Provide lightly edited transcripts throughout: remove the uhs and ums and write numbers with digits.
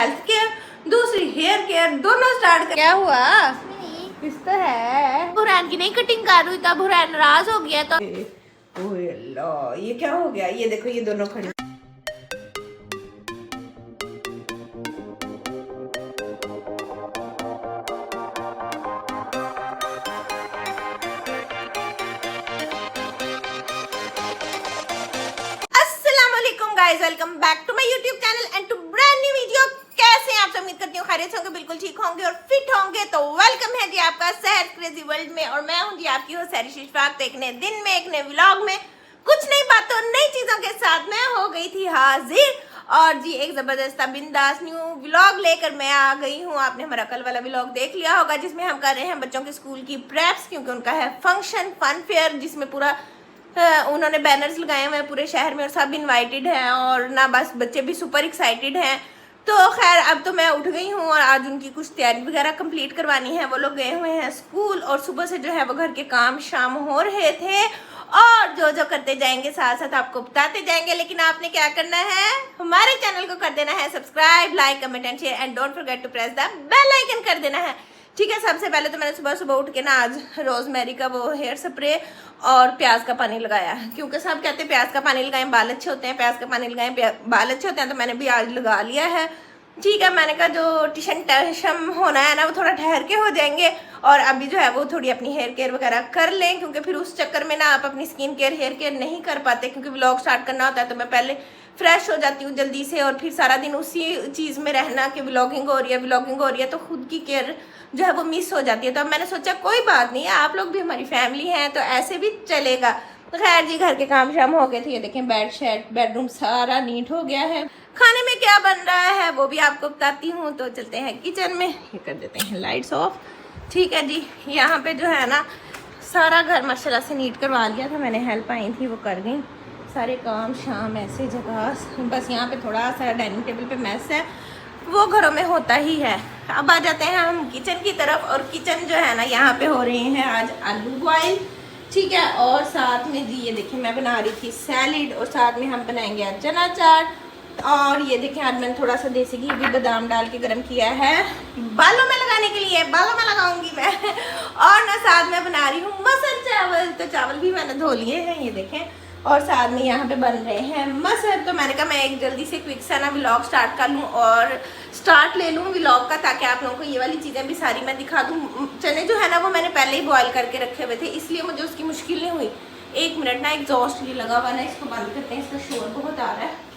Health care, दूसरी hair care, दोनों start कर। क्या हुआ? किस तो है बुरहान की नहीं कटिंग कर रही, तब बुरहान नाराज हो गया। तो ओए अल्लाह, ये क्या हो गया? ये देखो, ये दोनों खड़े। अस्सलाम वालेकुम guys, welcome back to my YouTube channel and to brand new video. कैसे हैं आप? उम्मीद करती हूँ खैरियत से होंगे, बिल्कुल ठीक होंगे और फिट होंगे। तो वेलकम है जी आपका सेहत क्रेजी वर्ल्ड में, और मैं हूँ जी आपकी हो सैरी शिशफाक। तो एक नए दिन में, एक नए व्लॉग में, कुछ नई बातों नई चीजों के साथ मैं हो गई थी हाजिर। और जी एक जबरदस्त बिंदास न्यू व्लॉग लेकर मैं आ गई हूँ। आपने हमारा कल वाला व्लॉग देख लिया होगा, जिसमें हम कर रहे हैं बच्चों के स्कूल की प्रेप्स, क्योंकि उनका है फंक्शन फन फेयर, जिसमें पूरा उन्होंने बैनर्स लगाए हुए हैं पूरे शहर में और सब इनवाइटेड हैं। और ना बस बच्चे भी सुपर एक्साइटेड हैं। तो खैर अब तो मैं उठ गई हूँ और आज उनकी कुछ तैयारी वगैरह कंप्लीट करवानी है। वो लोग गए हुए हैं स्कूल और सुबह से जो है वो घर के काम शाम हो रहे थे, और जो जो करते जाएंगे साथ साथ आपको बताते जाएंगे। लेकिन आपने क्या करना है, हमारे चैनल को कर देना है subscribe, like, comment and share, and don't forget to press the bell icon कर देना है। ठीक है, सबसे पहले तो मैंने सुबह सुबह उठ के ना आज रोजमेरी का वो हेयर स्प्रे और प्याज का पानी लगाया, क्योंकि सब कहते हैं प्याज का पानी लगाएं बाल अच्छे होते हैं, प्याज का पानी लगाएं बाल अच्छे होते हैं। तो मैंने भी आज लगा लिया है। ठीक है, मैंने कहा जो टिशन टशम होना है ना वो थोड़ा ठहर के हो जाएंगे, और अभी जो है वो थोड़ी अपनी हेयर केयर वगैरह कर लें, क्योंकि फिर उस चक्कर में ना आप अपनी स्किन केयर हेयर केयर नहीं कर पाते, क्योंकि व्लॉग स्टार्ट करना होता है तो मैं पहले फ्रेश हो जाती हूँ जल्दी से, और फिर सारा दिन उसी चीज़ में रहना कि व्लॉगिंग हो रही है तो खुद की केयर जो है वो मिस हो जाती है। तो अब मैंने सोचा कोई बात नहीं है, आप लोग भी हमारी फैमिली हैं तो ऐसे भी चलेगा। तो खैर जी घर के काम शाम हो गए थे। ये देखें बेड शेड बेडरूम सारा नीट हो गया है। खाने में क्या बन रहा है वो भी आपको बताती हूँ। तो चलते हैं किचन में, ये कर देते हैं लाइट्स ऑफ। ठीक है जी, यहाँ पे जो है ना सारा घर माशाल्लाह से नीट करवा लिया था मैंने, हेल्प आई थी वो कर गई सारे काम शाम। ऐसे जगह बस यहाँ पे थोड़ा सा डाइनिंग टेबल पे मैस है, वो घरों में होता ही है। अब आ जाते हैं हम किचन की तरफ, और किचन जो है ना यहाँ पे हो रहे हैं आज आलू बॉयल। ठीक है, और साथ में जी ये देखिए मैं बना रही थी सैलिड, और साथ में हम बनाएंगे आज चना चाट। और ये देखिए आज मैंने थोड़ा सा देसी घी भी बादाम डाल के गर्म किया है बालों में लगाने के लिए, बालों में लगाऊंगी मैं। और ना साथ में बना रही हूँ मसर चावल, तो चावल भी मैंने धो लिए हैं ये देखें, और साथ में यहाँ पे बन रहे हैं मसर। तो मैंने कहा मैं एक जल्दी से क्विक सा ना व्लॉग स्टार्ट कर लूँ और स्टार्ट ले लूँ व्लॉग का, ताकि आप लोगों को ये वाली चीज़ें भी सारी मैं दिखा दूँ। चने जो है ना वो मैंने पहले ही बॉयल करके रखे हुए थे, इसलिए मुझे उसकी मुश्किल नहीं हुई। एक मिनट ना, एग्जॉस्ट भी लगा हुआ ना, इसको बंद करते हैं, इसका शोर बहुत आ रहा है।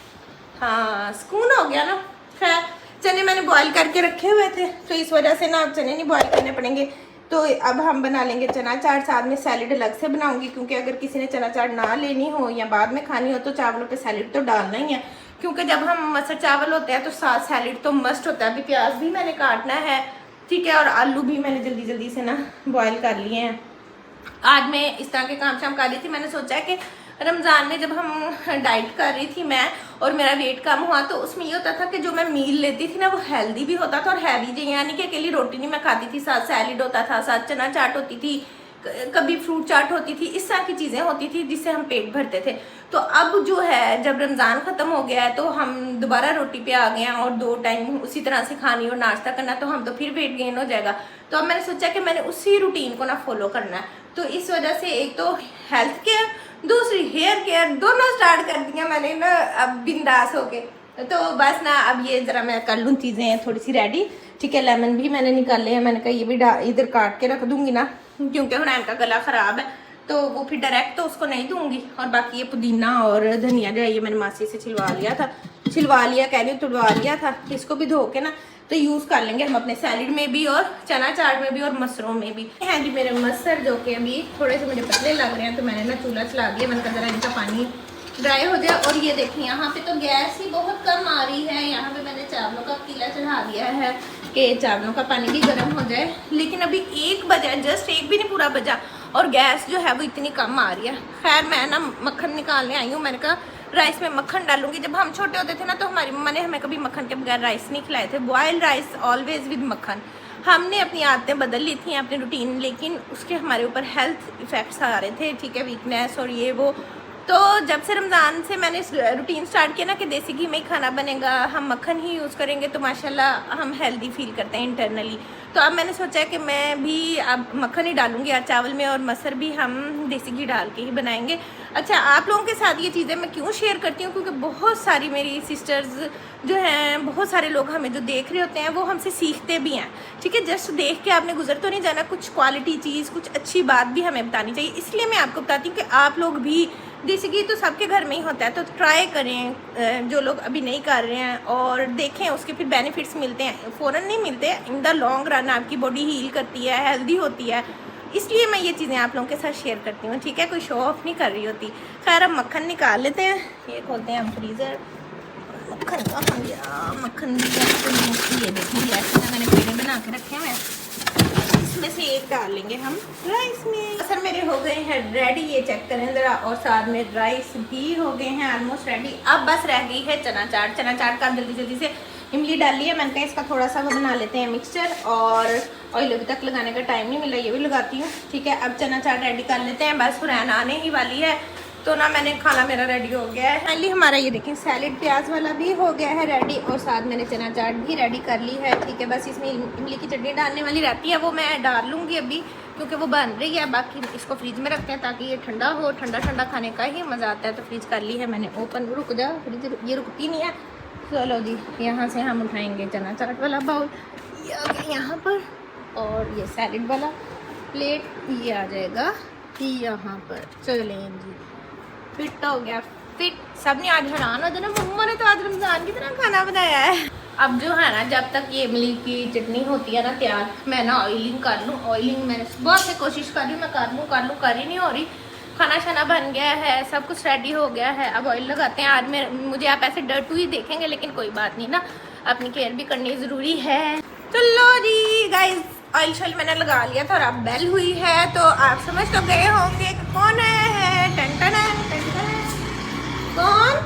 हाँ सुकून हो गया ना। खैर चने मैंने बॉयल करके रखे हुए थे, तो इस वजह से ना अब चने नहीं बॉयल करने पड़ेंगे। तो अब हम बना लेंगे चना चाट, साथ में सैलिड अलग से बनाऊंगी, क्योंकि अगर किसी ने चना चाट ना लेनी हो या बाद में खानी हो तो चावलों पे सैलिड तो डालना ही है, क्योंकि जब हम मसर चावल होते हैं तो साथ सैलिड तो मस्ट होता है। अभी प्याज भी मैंने काटना है, ठीक है, और आलू भी मैंने जल्दी जल्दी से ना बॉयल कर लिए हैं। आज मैं इस तरह के काम शाम कर रही थी। मैंने सोचा कि रमज़ान में जब हम डाइट कर रही थी मैं, और मेरा वेट कम हुआ, तो उसमें ये होता था कि जो मैं मील लेती थी ना वो हेल्दी भी होता था और हैवी भी, यानी कि अकेली रोटी नहीं मैं खाती थी, साथ सैलिड होता था, साथ चना चाट होती थी, कभी फ्रूट चाट होती थी, इस तरह की चीज़ें होती थी जिससे हम पेट भरते थे। तो अब जो है जब रमज़ान ख़त्म हो गया है तो हम दोबारा रोटी पे आ गए हैं, और 2 टाइम उसी तरह से खानी और नाश्ता करना, तो हम तो फिर वेट गेन हो जाएगा। तो अब मैंने सोचा कि मैंने उसी रूटीन को ना फॉलो करना है। तो इस वजह से एक तो हेल्थ केयर, दूसरी हेयर केयर, दोनों स्टार्ट कर दिया मैंने ना अब बिंदास होके। तो बस ना अब ये ज़रा मैं कर लूँ चीज़ें थोड़ी सी रेडी। ठीक है, लेमन भी मैंने निकाले हैं, मैंने कहा ये भी इधर काट के रख दूँगी ना, क्योंकि हुनैन का गला ख़राब है तो वो फिर डायरेक्ट तो उसको नहीं दूँगी। और बाकी ये पुदीना और धनिया जो है ये मैंने मासी से छिलवा लिया कह रही हूँ तुड़वा लिया था, इसको भी धो के ना तो यूज़ कर लेंगे हम अपने सैलिड में भी और चना चाट में भी और मसरों में भी। हैं जी मेरे मसर जो कि अभी थोड़े से मुझे पतले लग रहे हैं, तो मैंने ना चूल्हा चला दिया, मैंने कहा ज़रा इनका पानी ड्राई हो गया। और ये देखिए यहाँ पे तो गैस ही बहुत कम आ रही है। यहाँ पे मैंने चावलों का पतीला चढ़ा दिया है कि चावलों का पानी भी गर्म हो जाए, लेकिन अभी 1 बजा, जस्ट 1 भी नहीं पूरा बजा, और गैस जो है वो इतनी कम आ रही है। खैर मैं ना मक्खन निकालने आई हूँ, मैंने कहा राइस में मक्खन डालूंगी। जब हम छोटे होते थे ना तो हमारी मम्मा ने हमें कभी मक्खन के बगैर राइस नहीं खिलाए थे, बॉयल्ड राइस ऑलवेज विद मक्खन। हमने अपनी आदतें बदल ली थी अपनी रूटीन, लेकिन उसके हमारे ऊपर हेल्थ इफ़ेक्ट्स आ रहे थे, ठीक है, वीकनेस और ये वो, तो जब से रमज़ान से मैंने रूटीन स्टार्ट किया ना कि देसी घी में ही खाना बनेगा, हम मक्खन ही यूज़ करेंगे, तो माशाल्लाह हम हेल्दी फील करते हैं इंटरनली। तो अब मैंने सोचा है कि मैं भी अब मक्खन ही डालूंगी आज चावल में, और मसर भी हम देसी घी डाल के ही बनाएंगे। अच्छा, आप लोगों के साथ ये चीज़ें मैं क्यों शेयर करती हूँ, क्योंकि बहुत सारी मेरी सिस्टर्स जो हैं, बहुत सारे लोग हमें जो देख रहे होते हैं वो हमसे सीखते भी हैं, ठीक है। जस्ट देख के आपने गुजर तो नहीं जाना, कुछ क्वालिटी चीज़, कुछ अच्छी बात भी हमें बतानी चाहिए। इसलिए मैं आपको बताती हूँ कि आप लोग भी, देसी घी तो सबके घर में ही होता है, तो ट्राई करें जो लोग अभी नहीं कर रहे हैं, और देखें उसके फिर बेनिफिट्स मिलते हैं, फ़ौरन नहीं मिलते, इन द लॉन्ग रन आपकी बॉडी हील करती है, हेल्दी होती है। इसलिए मैं ये चीज़ें आप लोगों के साथ शेयर करती हूँ, ठीक है। कोई शो ऑफ नहीं कर रही होती। खैर, अब मक्खन निकाल लेते हैं, ये खोलते हैं हम फ्रीज़र। मक्खन का मक्खन ये देखिए, ऐसे मैंने पेड़े बना के रखे हैं, इसमें से एक डाल लेंगे हम राइस में। सर मेरे हो गए हैं रेडी, ये चेक करें ज़रा, और साथ में राइस भी हो गए हैं ऑलमोस्ट रेडी। अब बस रह गई है चना चाट। चना चाट का जल्दी जल्दी से इमली डाल ली है, मैंने कहा इसका थोड़ा सा वो बना लेते हैं मिक्सचर, और ऑयल अभी तक लगाने का टाइम नहीं मिला, ये भी लगाती हूँ, ठीक है। अब चना चाट रेडी कर लेते हैं, बस हुरैन आने ही वाली है, तो ना मैंने खाना मेरा रेडी हो गया है फाइनली। हमारा ये देखें सैलेड प्याज वाला भी हो गया है रेडी, और साथ मैंने चना चाट भी रेडी कर ली है, ठीक है। बस इसमें इमली की चटनी डालने वाली रहती है, वो मैं डाल लूँगी अभी, क्योंकि वो बन रही है। बाकी इसको फ्रिज में रखते हैं ताकि ये ठंडा हो, ठंडा ठंडा खाने का ही मज़ा आता है। तो फ्रिज कर ली है मैंने ओपन। रुक जा, फ्रिज ये रुकती नहीं है। चलो जी, यहाँ से हम उठाएँगे चना चाट वाला बाउल, ये आ गया यहाँ पर, और ये सैलेड वाला प्लेट ये आ जाएगा यहाँ पर। चलें जी, फिट हो गया, फिट। सब ने आज हैरान हो जाना, मम्मा ने तो आज रमज़ान की तरह खाना बनाया है। अब जो है ना, जब तक ये इमली की चटनी होती है ना तैयार, मैं ना ऑयलिंग कर लूँ। ऑयलिंग मैंने बहुत से कोशिश कर रही हूँ, मैं कर ही नहीं हो रही। खाना शाना बन गया है, सब कुछ रेडी हो गया है, अब ऑयल लगाते हैं। आज मुझे आप ऐसे डर्टू ही देखेंगे, लेकिन कोई बात नहीं ना, अपनी केयर भी करनी ज़रूरी है। चलो जी गाइज, ऑयल शॉयल मैंने लगा लिया था, और अब बेल हुई है, तो आप समझ तो गए होंगे कि कौन है। टन कौन?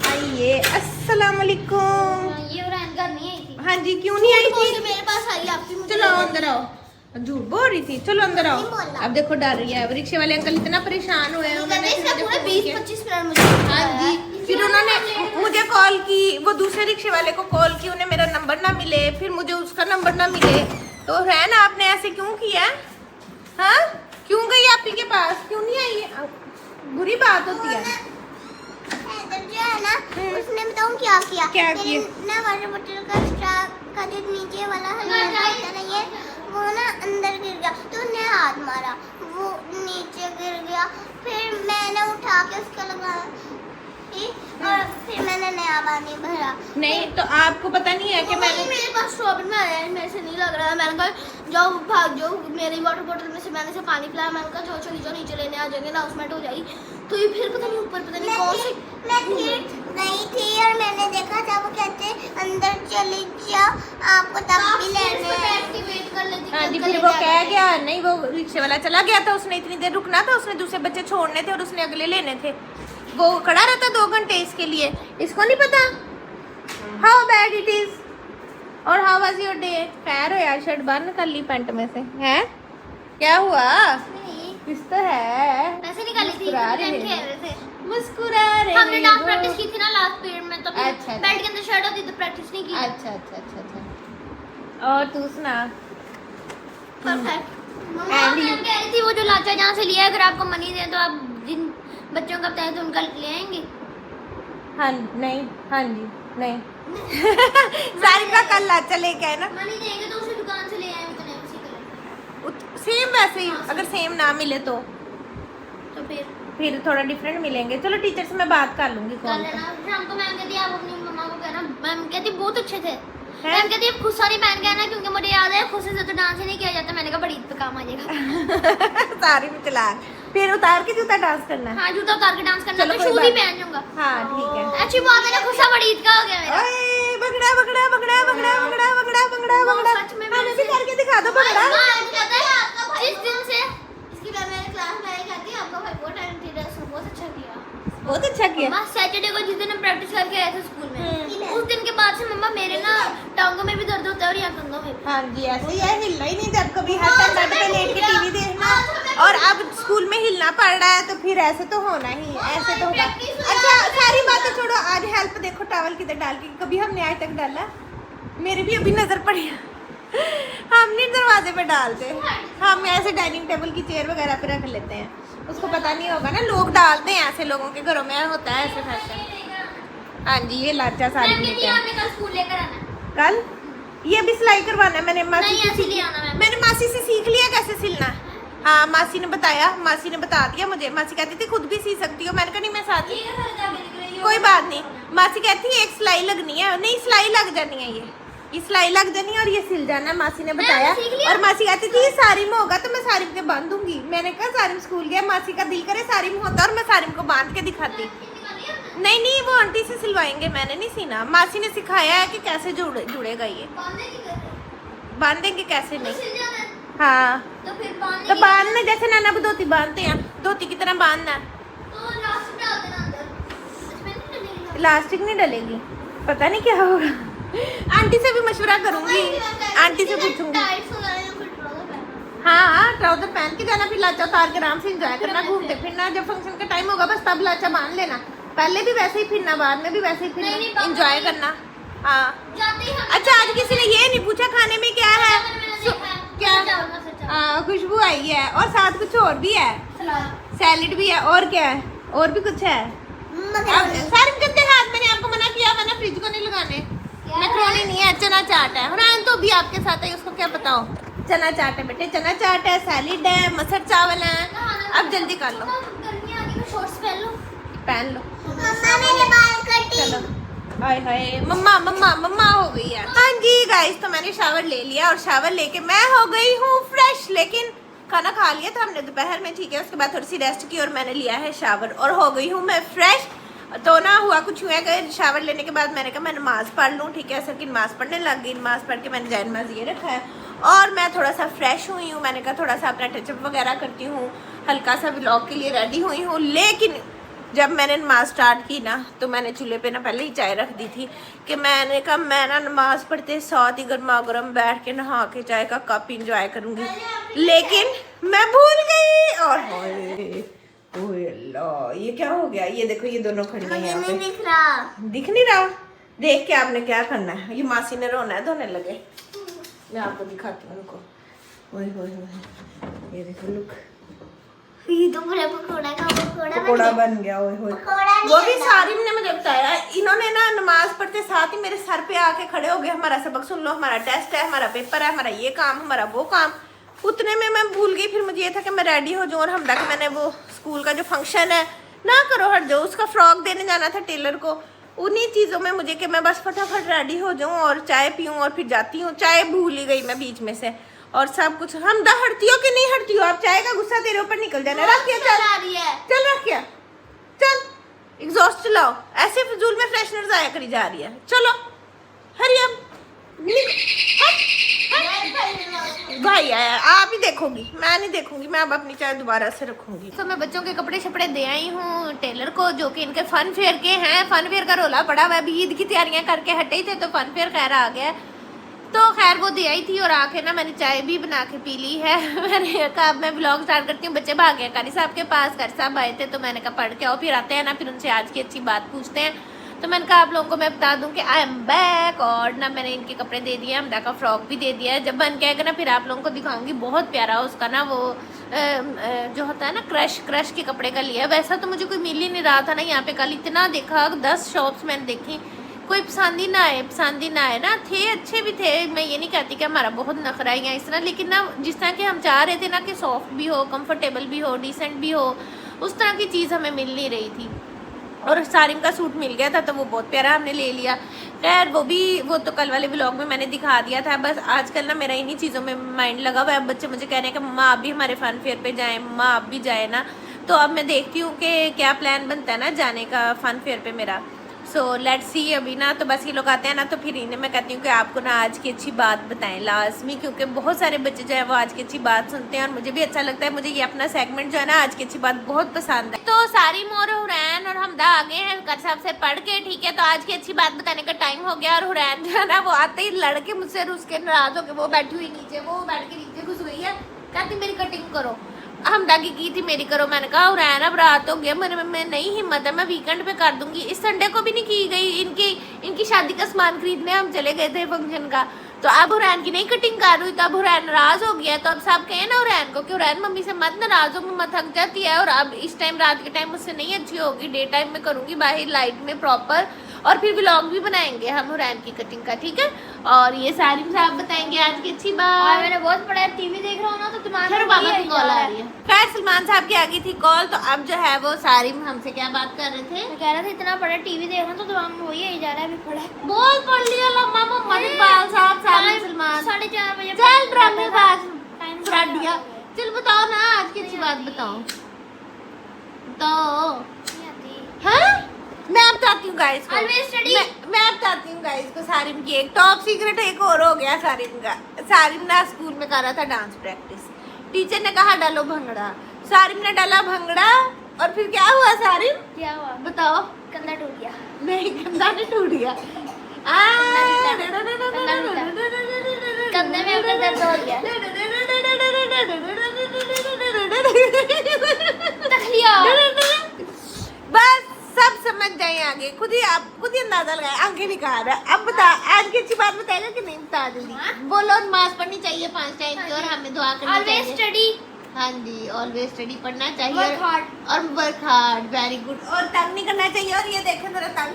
आइए, अस्सलाम वालेकुम। ये हुरैन घर नहीं आई थी। हाँ जी, क्यों नहीं आई थी? मेरे पास आई आपकी। चलो अंदर आओ, झूठ बोल रही थी, चलो अंदर आओ। अब देखो डर रही है, रिक्शे वाले अंकल इतना परेशान हुए हैं, उन्होंने 20-25 मिनट मुझे। हाँ जी, फिर उन्होंने मुझे कॉल की, वो दूसरे रिक्शे वाले को कॉल की, उन्हें मेरा नंबर ना मिले, फिर मुझे उसका नंबर ना मिले। तो है ना, आपने ऐसे क्यों किया? हाँ, क्यों गई आप ही के पास, क्यों नहीं आई? बुरी बात होती है। जो है ना, उसने बताऊं क्या किया? क्या किया? ना वाटर बोतल का स्ट्रॉ का जो नीचे वाला होता है ये, वो ना अंदर गिर गया, तो उसने हाथ मारा, वो नीचे गिर गया। फिर मैंने उठा के उसका लगाया, और फिर मैंने नया पानी भरा। नहीं तो आपको पता नहीं है कि मैंने, मेरे पास शॉपिंग में आया है, मेरे से नहीं लग रहा है। मैंने कहा जाओ भाग जाओ, मेरी वाटर बोतल में से मैंने से पानी पिलाया। मैंने कहा जाओ चली जाओ, नीचे लेने आ जाएंगे, अनाउंसमेंट हो जाएगी। तो ये फिर पता नहीं ऊपर, पता नहीं कौन से मैं फिर गई थी, और मैंने देखा जब वो कहते अंदर चले जाओ, आपको तब भी लेने एक्टिवेट कर लेती। हाँ जी, फिर वो कह गया नहीं, वो रिक्शे वाला चला गया था, उसने इतनी देर रुकना था, उसने दूसरे बच्चे छोड़ने थे और उसने अगले लेने थे। वो खड़ा रहता 2 घंटे इसके लिए, इसको नहीं पता हाउ बैड इट इज। और हाउ वाज योर डे? खैर हो यार, शर्ट बाहर निकाल ली पैंट में से, है क्या हुआ? किस तो है, ऐसे निकाली थी, मुस्कुरा रहे थे। मुस्कुरा रहे। हमने डांस प्रैक्टिस की थी ना लास्ट पीरियड में, तो अच्छा, बेल्ट के अंदर शर्ट होती तो प्रैक्टिस नहीं की। अच्छा। और तू सुना? परफेक्ट। मम्मा कह रही थी वो जो लाचा जहाँ से लिया, अगर आपको मनी दे तो आप जिन बच्चों का बताए तो उनका ले आएंगे। हाँ नहीं, हाँ जी नहीं सारी का कल लाचा लेके आए ना, मनी देंगे तो उसी दुकान से ले आए, उतने उसी कलर। सेम वैसे ही, अगर सेम ना मिले तो फिर थोड़ा डिफरेंट मिलेंगे। चलो टीचर से मैं बात कर लूंगी कॉल पे। शाम को मैम कहती आप अपनी मम्मा को कहना, मैम कहती बहुत अच्छे थे। मैम कहती है खुद सारी पहन के आना, क्योंकि मुझे याद है खुद से तो डांस ही नहीं किया जाता। मैंने कहा बड़ी ईद पे काम आ जाएगा। सारी में चला, फिर उतार के जूता डांस करना है। हाँ, जूता उतार के डांस करना, चलो तो कोई शूज बात ही नहीं। पहन जाऊंगा। हाँ ठीक है, अच्छी बात है ना, खुशा बड़ी ईद का हो गया मेरा। ओए बगड़ा बगड़ा बगड़ा बगड़ा बगड़ा बगड़ा बगड़ा बगड़ा, सच में हमें भी करके दिखा दो बगड़ा। जिस दिन से इसकी मेरे क्लास में आई कहती है आपका भाई बहुत टैलेंटेड है, उसने बहुत अच्छा किया। बहुत अच्छा किया। मम्मा सैटरडे को जिस दिन हम प्रैक्टिस करके आए थे स्कूल में, उस दिन के बाद से मम्मा मेरे ना टांगों में भी दर्द होता है और यहाँ कंधों में भी। हाँ जी, ऐसे ही है, हिलना ही नहीं जब कभी, हर टाइम बेड पे लेट के टीवी देखना। और अब स्कूल में हिलना पड़ रहा है तो फिर ऐसे तो होना ही है, ऐसे तो होगा। अच्छा सारी बातें छोड़ो, आज हेल्प देखो टॉवल किधर डाल के, कभी हमने आज तक डाला? मेरे भी अभी नजर पड़ी, हम नहीं दरवाजे पे डालते, हम ऐसे डाइनिंग टेबल की चेयर वगैरह पे रख लेते हैं, उसको पता नहीं होगा ना, लोग डालते हैं ऐसे, लोगों के घरों में होता है ऐसे फैशन। हाँ जी ये लाचा सारी कल ये भी सिलाई करवाना है, मैंने मासी से सीख लिया कैसे सिलना। हाँ मासी ने बताया, मासी ने बता दिया मुझे, मासी कहती थी खुद भी सी सकती हो, मैंने कहा नहीं मैं साथ कोई बात नहीं। मासी कहती है एक सिलाई लगनी है, नहीं सिलाई लग जानी है, ये सिलाई लग जानी है और ये सिल जाना है, मासी ने बताया। और मासी कहती थी सारिम होगा तो मैं सारिम के बांध दूंगी, मैंने कहा सारिम स्कूल गया, मासी का दिल करे सारिम होता और मैं सारिम को बांध के दिखाती। नहीं वो आंटी से सिलवाएंगे, मैंने नहीं सीना, मासी ने सिखाया है कि कैसे जुड़ेगा ये, बांधेंगे कैसे नहीं। हाँ तो बांधना जैसे नाना को धोती बांधते हैं, धोती की तरह बांधना है। इलास्टिक नहीं डलेगी, पता नहीं क्या होगा, आंटी से भी मशवरा करूंगी, आंटी से पूछूंगी। हाँ ट्राउजर पहन के जाना, फिर लाचा उतार के आराम से एंजॉय करना, घूमते फिरना, जब फंक्शन का टाइम होगा बस तब लाचा बांध लेना, पहले भी वैसे ही फिरना, बाद में भी वैसे ही फिरना, एंजॉय करना। हाँ अच्छा आज किसी ने ये नहीं पूछा खाने में क्या है, क्या खुशबू आई है और साथ कुछ और भी है, सैलेड भी है, और क्या है, और भी कुछ है। सारे गंदे हाथ मैंने आपको मना किया मैंने फ्रिज को नहीं लगाने, मैक्रोनी नहीं है, चना चाट है। हुरैन तो भी आपके साथ है, उसको क्या बताओ, चना चाट है बेटे, चना चाट है, सैलेड है, मसर चावल है, अब जल्दी कर लो, पहन लो। चलो हाय हाय मम्मा मम्मा मम्मा हो गई है। हाँ जी गाइस तो मैंने शावर ले लिया और शावर लेके मैं हो गई हूँ फ्रेश, लेकिन खाना खा लिया था हमने दोपहर में, ठीक है, उसके बाद थोड़ी सी रेस्ट की और मैंने लिया है शावर और हो गई हूँ मैं फ्रेश। तो ना हुआ कुछ हुआ कि शावर लेने के बाद मैंने कहा मैं नमाज़ पढ़ लूँ, ठीक है, असर की नमाज़ पढ़ने लग गई, नमाज़ पढ़ के मैंने जैन नमाज ये रखा है और मैं थोड़ा सा फ्रेश हुई हूँ, मैंने कहा थोड़ा सा अपना टचअप वगैरह करती हूँ, हल्का सा व्लॉग के लिए रेडी हुई हूँ। लेकिन जब मैंने नमाज़ स्टार्ट की ना तो मैंने चूल्हे पे ना पहले ही चाय रख दी थी कि मैंने कहा मैं ना नमाज़ पढ़ते साथ ही गर्मा गर्म बैठ के नहा के चाय का कप इंजॉय करूँगी, लेकिन मैं भूल गई। और ओए अल्लाह ये क्या हो गया, ये देखो ये दोनों खड़ी हैं यहाँ पे, दिख नहीं रहा, देख के आपने क्या करना है, ये मासी ने रोना है, धोने लगे, मैं आपको दिखाती हूँ उनको। ओए ये देखो लुक, ये तो पूरा पकोड़ा बन गया। ओए होए वो भी सारिम ने मुझे बताया, इन्होंने ना नमाज पढ़ते साथ ही मेरे सर पे आके खड़े हो गए, हमारा सबक सुन लो, हमारा टेस्ट है, हमारा पेपर है, हमारा ये काम, हमारा वो काम। उतने में मैं भूल गई, फिर मुझे ये था कि मैं रेडी हो जाऊँ और हमदा कि मैंने वो स्कूल का जो फंक्शन है ना करो हट जाओ, उसका फ्रॉक देने जाना था टेलर को, उन्हीं चीज़ों में मुझे कि मैं बस फटाफट रेडी हो जाऊँ और चाय पीऊँ और फिर जाती हूँ। चाय भूल ही गई मैं बीच में से और सब कुछ। हमदा हटती हो कि नहीं हटती हो, आप चाय का गुस्सा तेरे ऊपर निकल जाना, रख किया चल रख किया चल एग्जॉस्ट चलाओ, ऐसे फजूल में फ्रेशनर जाया करी जा रही है, चलो हरी अब भाई आया, आप ही देखोगी, मैं नहीं देखूंगी, मैं अब अपनी चाय दोबारा से रखूंगी। तो मैं बच्चों के कपड़े शपड़े दे आई हूँ टेलर को, जो कि इनके फन फेयर के हैं, फन फेयर का रोला पड़ा हुआ है, अभी ईद की तैयारियां करके हटे ही थे तो फन फेयर खैर आ गया, तो खैर वो दे आई थी और आके ना मैंने चाय भी बना के पी ली है। मैंने कहा अब मैं ब्लॉग स्टार्ट करती हूँ, बच्चे भाग गए कारी साहब के पास, कारी साहब आए थे तो मैंने कहा पढ़ के आओ, फिर आते हैं ना फिर उनसे आज की अच्छी बात पूछते हैं। तो मैंने कहा आप लोगों को मैं बता दूं कि आई एम बैक, और ना मैंने इनके कपड़े दे दिए, हमदा का फ्रॉक भी दे दिया है, जब बन के आएगा ना फिर आप लोगों को दिखाऊंगी, बहुत प्यारा उसका ना वो जो होता है ना क्रश के कपड़े का लिया, वैसा तो मुझे कोई मिल ही नहीं रहा था ना यहाँ पे, कल इतना देखा 10 शॉप्स मैंने देखी, कोई पसंद ही ना आए ना, थे अच्छे भी थे, मैं ये नहीं कहती कि हमारा बहुत नखरा है या इस तरह, लेकिन ना जिस तरह के हम चाह रहे थे ना कि सॉफ्ट भी हो, कंफर्टेबल भी हो, डिसेंट भी हो, उस तरह की चीज़ हमें मिल नहीं रही थी। और सारिम का सूट मिल गया था तो वो बहुत प्यारा हमने ले लिया। खैर वो तो कल वाले व्लॉग में मैंने दिखा दिया था, बस आजकल ना मेरा इन्हीं चीज़ों में माइंड लगा हुआ है। अब बच्चे मुझे कह रहे हैं कि मम्मा आप भी हमारे फन फेयर पे जाएं, मम्मा आप भी जाए ना, तो अब मैं देखती हूँ कि क्या प्लान बनता है ना जाने का फन फेयर पे मेरा। सो लेट्स सी, अभी ना तो बस ये लोग आते हैं ना तो फिर इन्हें मैं कहती हूँ कि आपको ना आज की अच्छी बात बताएं लाजमी, क्योंकि बहुत सारे बच्चे जो है वो आज की अच्छी बात सुनते हैं और मुझे भी अच्छा लगता है, मुझे ये अपना सेगमेंट जो है ना आज की अच्छी बात बहुत पसंद है। तो सारिम और हुरैन और हमदा आगे हैं कर साहब से पढ़ के, ठीक है, तो आज की अच्छी बात बताने का टाइम हो गया। और हुरैन जो है ना वो आते ही लड़के मुझसे रुस के नाराज हो के वो बैठी हुई नीचे, वो बैठ के नीचे घुस गई है, कहती मेरी कटिंग करो। हमदा की थी मेरी करो, मैंने कहा हुरैन अब रात हो गया, मैं नहीं हिम्मत है, मैं वीकेंड पे कर दूंगी। इस संडे को भी नहीं की गई, इनकी शादी का सामान खरीदने हम चले गए थे फंक्शन का। तो अब हुरैन की नहीं कटिंग कर रही, तो अब हुरैन नाराज हो गया। तो अब सब कहे ना हुरैन को कि हुरैन मम्मी से मत नाराज हो, मम्मा थक जाती है। और अब इस टाइम रात के टाइम मुझसे नहीं अच्छी होगी, डे टाइम में करूंगी बाहर लाइट में प्रॉपर, और फिर व्लॉग भी बनाएंगे हम हुरैन की कटिंग का, ठीक है। और ये सारिम साहब बताएंगे आज की अच्छी बात। और मैंने बहुत बड़ा टीवी देख रहा हूँ ना, तो तुम्हारे बाबा की कॉल आ रही है। खैर सलमान साहब की आ गई थी कॉल, तो अब जो है वो सारिम हमसे क्या बात कर रहे थे, मैं कह रहा था इतना बड़ा टीवी देख रहा हूँ, तो तुम्हारा वही यही जा रहा है, अभी पढ़ा बहुत पढ़ लिया लम्मा मोहम्मद इकबाल साहब सारिम सलमान 4:30 बजे चल ड्रामेबाज टाइम फ्राडिया। चल बताओ ना आज की अच्छी बात बताओ बताओ। हाँ मैं अब बताती हूँ गाइस को, Always study. मैं अब बताती हूँ गाइस को सारिम की एक टॉप सीक्रेट एक और हो गया सारिम का। सारिम ना स्कूल में कर रहा था डांस प्रैक्टिस, टीचर ने कहा डालो भंगड़ा, सारिम ने डाला भंगड़ा, और फिर क्या हुआ सारिम क्या हुआ बताओ। कंधा टूट गया। नहीं कंधा नहीं टूट गया, कंधे में अपना दर्द हो गया। तखलिया बस सब समझ जाए आगे, खुद ही आप खुद ही अंदाजा लगाए, आंखें नहीं कहा रहा। अब बता आज की अच्छी बात बताएगा कि नहीं बता जल्दी बोलो। नमाज पढ़नी चाहिए 5 टाइम की, और हमें दुआ करनी ऑलवेज चाहिए। स्टडी। हाँ जी ऑलवेज स्टडी पढ़ना चाहिए, वर्क हार्ड और वर्क हार्ड, वेरी गुड। और तंग नहीं करना चाहिए। और ये देखें जरा तंग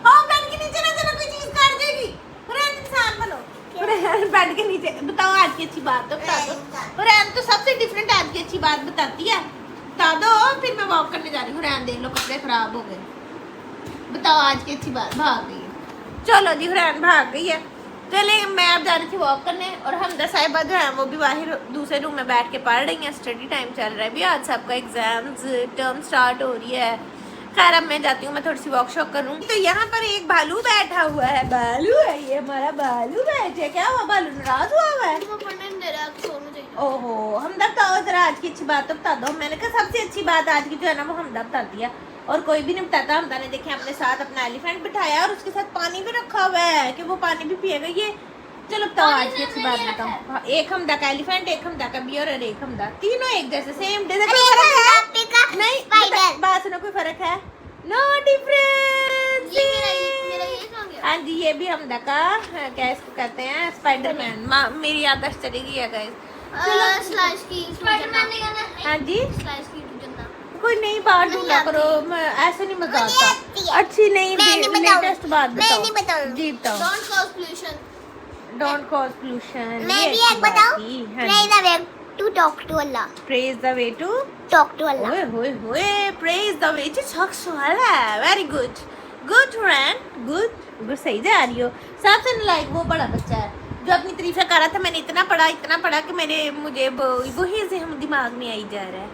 हाँ बेड के नीचे ना चलो, कोई चीज काट देगी। हुरैन इंसान बनो, बेड के नीचे। बताओ आज की अच्छी बात तो बता दो। हुरैन तो सबसे डिफरेंट आज की अच्छी बात बताती है, बता दो। फिर मैं वॉक करने जा रही हूँ। हुरैन देख लो कपड़े खराब हो गए, बताओ आज की अच्छी बात। भाग गई है, चलो जी हुरैन भाग गई है। चले मैं अब जा रही थी वॉक करने, और हमदा साहिबा जो है वो भी बाहर दूसरे रूम में बैठ के पढ़ रही हैं, स्टडी टाइम चल रहा है भी, आज सबका एग्जाम्स टर्म स्टार्ट हो रही है। खैर अब मैं जाती हूँ, मैं थोड़ी सी वॉक शॉक करूँ। तो यहाँ पर एक भालू बैठा हुआ है, भालू है ये हमारा भालू बैठे। क्या हुआ भालू नाराज हुआ है? तुमको पढ़ने नहीं दे रहा, सोने चाहिए। ओहो हमदा बताओ जरा आज की अच्छी बात तो बता दो। मैंने कहा सबसे अच्छी बात आज की जो है ना वो हमदा बताती है, और कोई भी नहीं बताता। हमदा ने देखे अपने साथ अपना एलिफेंट बिठाया, और उसके साथ पानी भी रखा हुआ है कि वो पानी भी पिएगा ये। चलो बताओ आज की अच्छी बात बताओ। हाँ, एक हमदा का एलिफेंट, एक हमदा का बियर, और एक हमदा, तीनों एक जैसे सेम डे। नहीं बात सुनो, कोई फर्क है? No difference. मेरा ये कहाँ गया? हाँ जी ये भी हमदा का क्या इसको कहते हैं स्पाइडरमैन। मेरी याददाश्त चली गई है गाइस। स्लाइस की स्पाइडरमैन नहीं करना। हाँ जी स्लाइस की ढूंढना। कोई नहीं बात ढूंढा करो, ऐसे नहीं मजा आता। अच्छी नहीं लेटेस्ट बात बताओ जी बताओ। Don't cause pollution. Don't cause pollution. मैं भी एक बताऊं? Praise the way to talk to Allah. Praise the way to Talk to Allah. ओए होए होए praise the way to talk to Allah. Very good good rain good सही जा रही हो। सबसे लाइक वो बड़ा बच्चा है जो अपनी तारीफें कर रहा था। मैंने इतना पढ़ा कि मुझे वही से हम दिमाग में आई जा रहा है,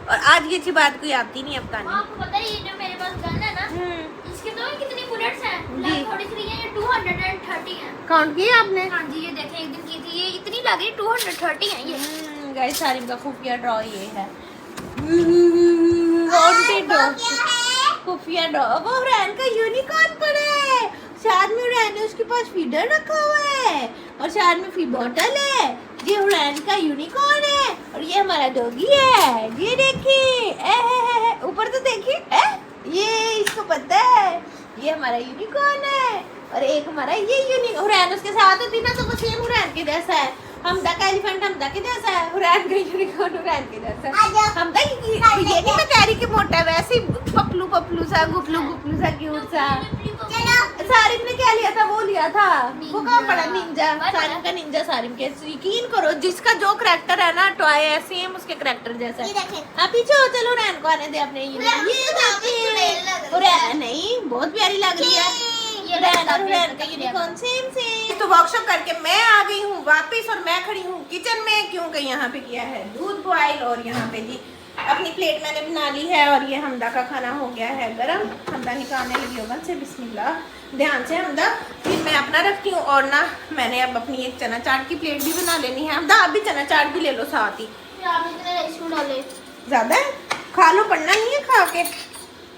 और आज की अच्छी बात कोई आती नहीं अब बताने। आपको पता है ये जो मेरे पास गन है ना, इसके तो कितनी बुलेट्स हैं? जी। थोड़ी सी है, ये 230 हैं। काउंट किया आपने? हाँ जी ये देखें, एक दिन की थी, ये इतनी लग रही 230 हैं ये। गाइस सारिम का खुफिया ड्रॉ ये है। वांटेड ड्रॉ, खुफिया ड्रॉ। वो रैन का यूनिकॉर्न पड़ा है, साथ में रैन ने उसके पास फीडर रखा हुआ है, और साथ में फी बॉटल है। ये रैन का यूनिकॉर्न है, और ये हमारा डॉगी है। ये देखिए ऊपर तो देखिए, ये इसको पता है ये हमारा यूनिकॉर्न है। और एक हमारा ये यूनिकॉर्न उसके साथ होती ना, तो वो सेम हुरैन के जैसा है। हमदा का एलिफेंट हमदा के जैसा है, हुरैन का यूनिकॉर्न हुरैन के जैसा है। हमदा ये नहीं मैं कह रही कि मोटा है, वैसे ही पपलू सा गुपलू सा क्यूट सा। सारिम ने क्या लिया था? वो लिया था, वो कहाँ पड़ा? निंजा। सारिम का निंजा सारिम के। यकीन करो जिसका जो करैक्टर है ना टॉय है, सेम उसके करैक्टर जैसा है। आप पीछे हो, चलो रैन को आने दे अपने। ये नहीं बहुत प्यारी लग रही है। तो वर्कशॉप करके मैं आ गई हूँ वापस, और मैं खड़ी हूँ किचन में क्योंकि यहाँ पे किया है दूध बॉयल, और यहाँ पे जी अपनी प्लेट मैंने बना ली है, और ये हमदा का खाना हो गया है गरम। हमदा निकालने लगी ओवन से, बिस्मिल्लाह ध्यान से हमदा। फिर मैं अपना रखती हूँ, और ना मैंने अब अपनी एक चना चाट की प्लेट भी बना लेनी है। हमदा आप भी चना चाट भी ले लो साथ ही। आपने इतने राइस क्यों डाले? ज्यादा है खा लो, पढ़ना नहीं है खा के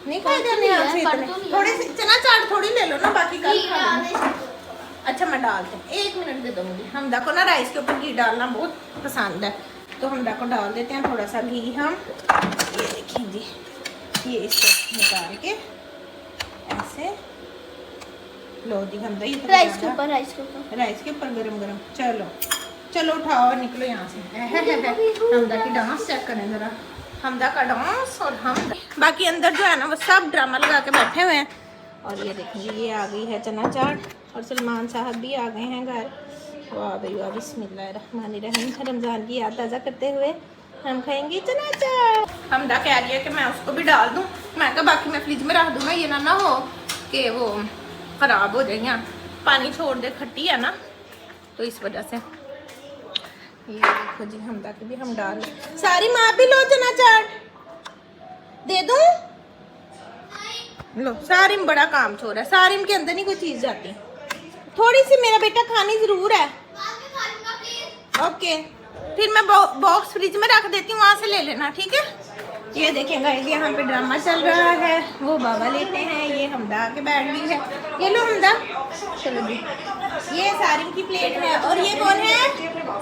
नहीं खाए जाने आपसे इतने। थोड़े से चना चाट थोड़ी ले लो ना, बाकी कल खा लो। अच्छा मैं डालती हूँ, 1 मिनट दे दो मुझे। हमदा को ना राइस के ऊपर घी डालना बहुत पसंद है, तो हमदा को डाल देते हैं थोड़ा सा घी हम। ये देखिए जी, ये इसको निकाल के ऐसे लो जी हमदा, ये तो राइस के ज़्यादा- ऊपर, राइस के ऊपर। राइस के ऊपर गरम गरम। चलो चलो उठाओ और निकलो यहाँ से। हमदा की डांस चेक करें ज़रा, हमदा का डांस। और हम बाकी अंदर जो है ना वो सब ड्रामा लगा के बैठे हुए हैं। और ये देखेंगे ये आ गई है चना चाट और सलमान साहब भी आ गए हैं घर। वाह भाई वाह, बिस्मिल्लाहिर्रहमानिर्रहीम। रमज़ान की याद ताज़ा करते हुए हम खाएंगे चना चाट। हमदा कह रही है कि मैं उसको भी डाल दूँ। मैं कहा बाकी मैं फ्रिज में रख दूँगा, ये ना हो कि वो ख़राब हो जाएगी, पानी छोड़ दे, खट्टी है ना, तो इस वजह से। ये देखो जी हमदा के भी हम डाल। सारी माँ भी लो चना चाट दे दूँ? लो सारिम बड़ा काम छोड़ है, सारिम के अंदर नहीं कोई चीज़ जाती। थोड़ी सी मेरा बेटा खानी ज़रूर है। ओके, फिर मैं बॉक्स फ्रिज में रख देती हूँ, वहाँ से ले लेना, ठीक है। ये देखें गाइस, यहाँ पे ड्रामा चल रहा है, वो बाबा लेते हैं, ये हमदा आके बैठ गई है। ये लो हमदा, चलो जी। ये सारिम की प्लेट है और ये कौन है?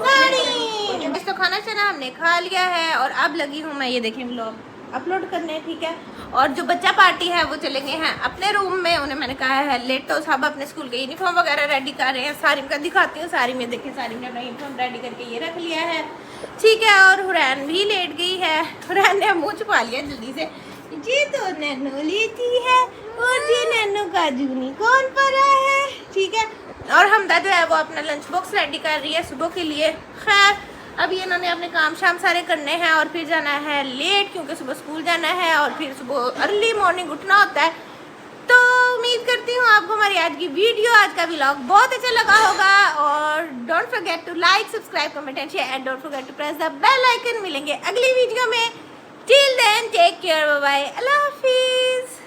सारिम। इस तो खाना चना हमने खा लिया है और अब लगी हूँ मैं, ये देखें व्लॉग अपलोड करने, ठीक है। और जो बच्चा पार्टी है वो चले गए हैं अपने रूम में, उन्हें मैंने कहा है लेट, तो सब अपने स्कूल के यूनिफॉर्म वगैरह रेडी कर रहे हैं। सारिम का दिखाती हूँ, सारिम ये देखें, सारिम ने अपना यूनिफॉर्म रेडी करके ये रख लिया है, ठीक है। और हुरैन भी लेट गई है, हुरैन ने मुँह छुपा लिया जल्दी से। जी तो नैनो लेती है और ये नैनो का यूनिकॉर्न पड़ा है, ठीक है। और हमदा जो है वो अपना लंच बॉक्स रेडी कर रही है सुबह के लिए। खैर अब ये इन्होंने अपने काम शाम सारे करने हैं और फिर जाना है लेट, क्योंकि सुबह स्कूल जाना है और फिर सुबह अर्ली मॉर्निंग उठना होता है। तो उम्मीद करती हूँ आपको हमारी आज की वीडियो, आज का व्लॉग बहुत अच्छा लगा होगा। और don't forget to like, subscribe, comment and share and don't forget to press the bell icon. मिलेंगे अगली वीडियो में। Till then take care, bye bye, Allah हाफिज़।